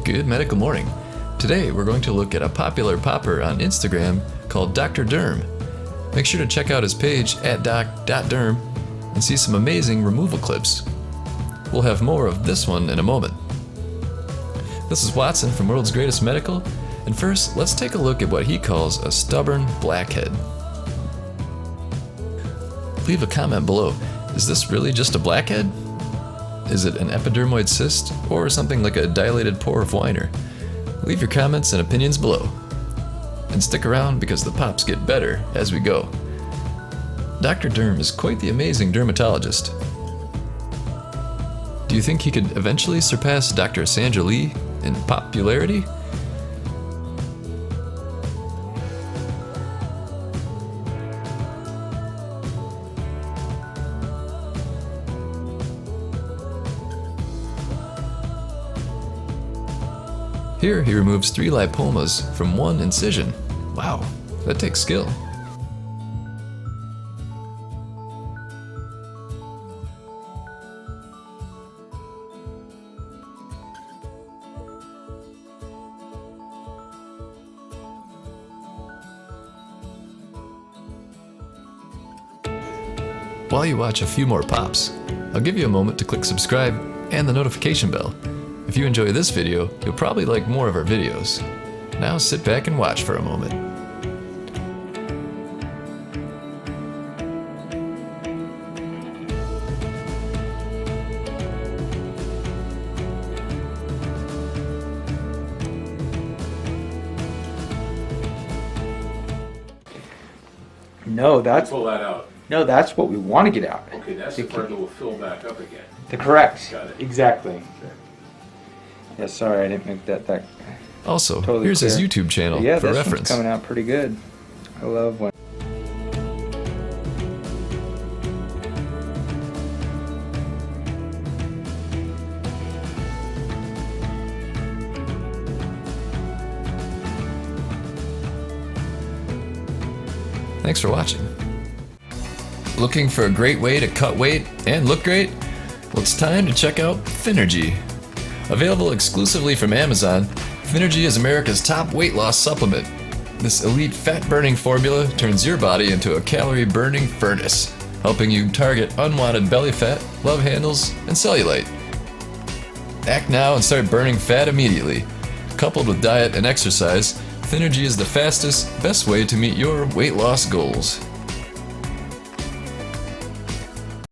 Good medical morning. Today we're going to look at a popular popper on Instagram called Dr. Derm. Make sure to check out his page at doc.derm and see some amazing removal clips. We'll have more of this one in a moment. This is Watson from World's Greatest Medical, and first let's take a look at what he calls a stubborn blackhead. Leave a comment below. Is this really just a blackhead? Is it an epidermoid cyst or something like a dilated pore of Weiner? Leave your comments and opinions below. And stick around because the pops get better as we go. Dr. Derm is quite the amazing dermatologist. Do you think he could eventually surpass Dr. Sandra Lee in popularity? Here he removes 3 lipomas from 1 incision. Wow, that takes skill. While you watch a few more pops, I'll give you a moment to click subscribe and the notification bell. If you enjoy this video, you'll probably like more of our videos. Now sit back and watch for a moment. No, that's Pull that out. no, that's what we want to get out. Okay, that's the part that will fill back up again. Correct. Got it. Exactly. Okay. Yeah, sorry, I didn't make that Also, totally here's his clear. YouTube channel Yeah, for this reference. one's coming out pretty good. I love when. Thanks for watching. Looking for a great way to cut weight and look great? Well, it's time to check out Finergy. Available exclusively from Amazon, Finergy is America's top weight loss supplement. This elite fat-burning formula turns your body into a calorie-burning furnace, helping you target unwanted belly fat, love handles, and cellulite. Act now and start burning fat immediately. Coupled with diet and exercise, Finergy is the fastest, best way to meet your weight loss goals.